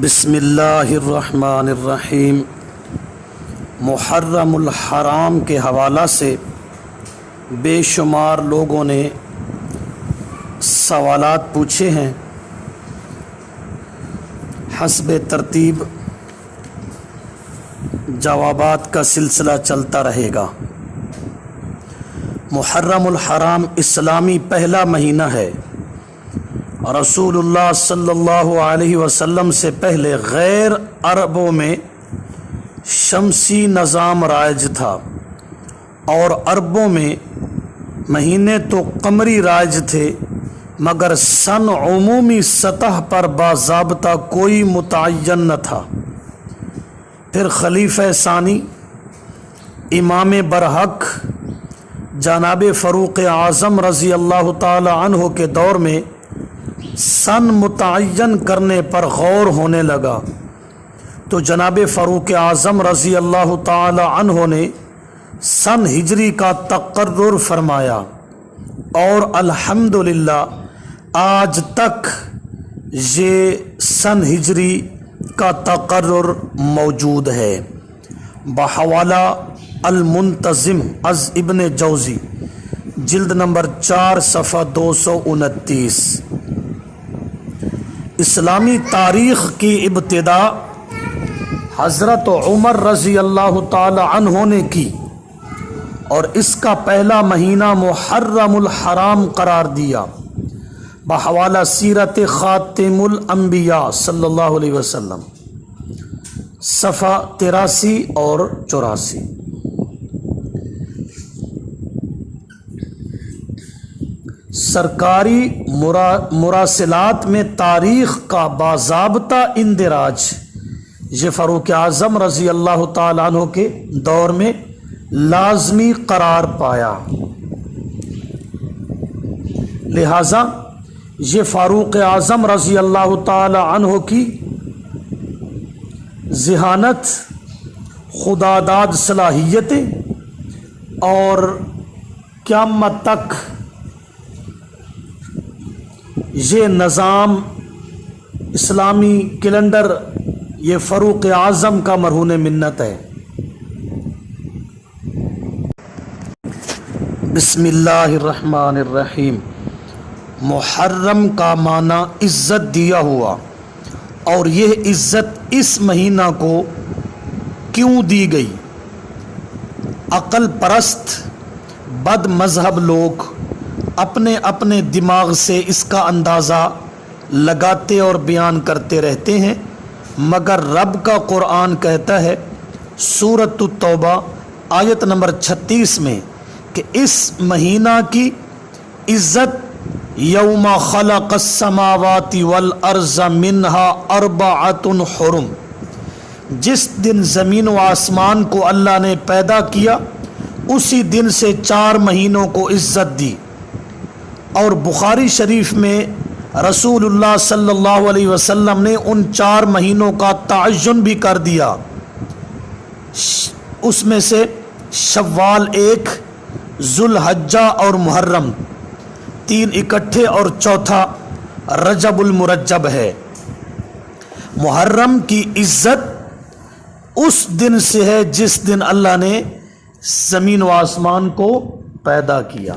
بسم اللہ الرحمن الرحیم۔ محرم الحرام کے حوالہ سے بے شمار لوگوں نے سوالات پوچھے ہیں۔ حسب ترتیب جوابات کا سلسلہ چلتا رہے گا۔ محرم الحرام اسلامی پہلا مہینہ ہے۔ رسول اللہ صلی اللہ علیہ وسلم سے پہلے غیر عربوں میں شمسی نظام رائج تھا اور عربوں میں مہینے تو قمری رائج تھے، مگر سن عمومی سطح پر باضابطہ کوئی متعین نہ تھا۔ پھر خلیفہ ثانی امام برحق جناب فاروق اعظم رضی اللہ تعالی عنہ کے دور میں سن متعین کرنے پر غور ہونے لگا، تو جناب فاروق اعظم رضی اللہ تعالی عنہ نے سن ہجری کا تقرر فرمایا، اور الحمدللہ آج تک یہ سن ہجری کا تقرر موجود ہے۔ بحوالہ المنتظم از ابن جوزی، جلد نمبر 4 صفحہ 229۔ اسلامی تاریخ کی ابتدا حضرت عمر رضی اللہ تعالی عنہ نے کی اور اس کا پہلا مہینہ محرم الحرام قرار دیا، بحوالہ سیرت خاتم الانبیاء صلی اللہ علیہ وسلم، صفحہ 83 اور 84۔ سرکاری مراسلات میں تاریخ کا باضابطہ اندراج یہ فاروق اعظم رضی اللہ تعالیٰ عنہ کے دور میں لازمی قرار پایا، لہذا یہ فاروق اعظم رضی اللہ تعالی عنہ کی ذہانت، خداداد صلاحیتیں اور قیامت تک یہ نظام اسلامی کیلنڈر یہ فاروق اعظم کا مرہون منت ہے۔ بسم اللہ الرحمن الرحیم۔ محرم کا معنی عزت دیا ہوا، اور یہ عزت اس مہینہ کو کیوں دی گئی؟ عقل پرست بد مذہب لوگ اپنے اپنے دماغ سے اس کا اندازہ لگاتے اور بیان کرتے رہتے ہیں، مگر رب کا قرآن کہتا ہے سورۃ التوبہ آیت نمبر 36 میں کہ اس مہینہ کی عزت یوم خلق السماوات والارض منہا اربعۃ حرم، جس دن زمین و آسمان کو اللہ نے پیدا کیا اسی دن سے 4 مہینوں کو عزت دی۔ اور بخاری شریف میں رسول اللہ صلی اللہ علیہ وسلم نے ان 4 مہینوں کا تعین بھی کر دیا، اس میں سے شوال 1، ذوالحجہ اور محرم 3 اکٹھے، اور چوتھا رجب المرجب ہے۔ محرم کی عزت اس دن سے ہے جس دن اللہ نے زمین و آسمان کو پیدا کیا۔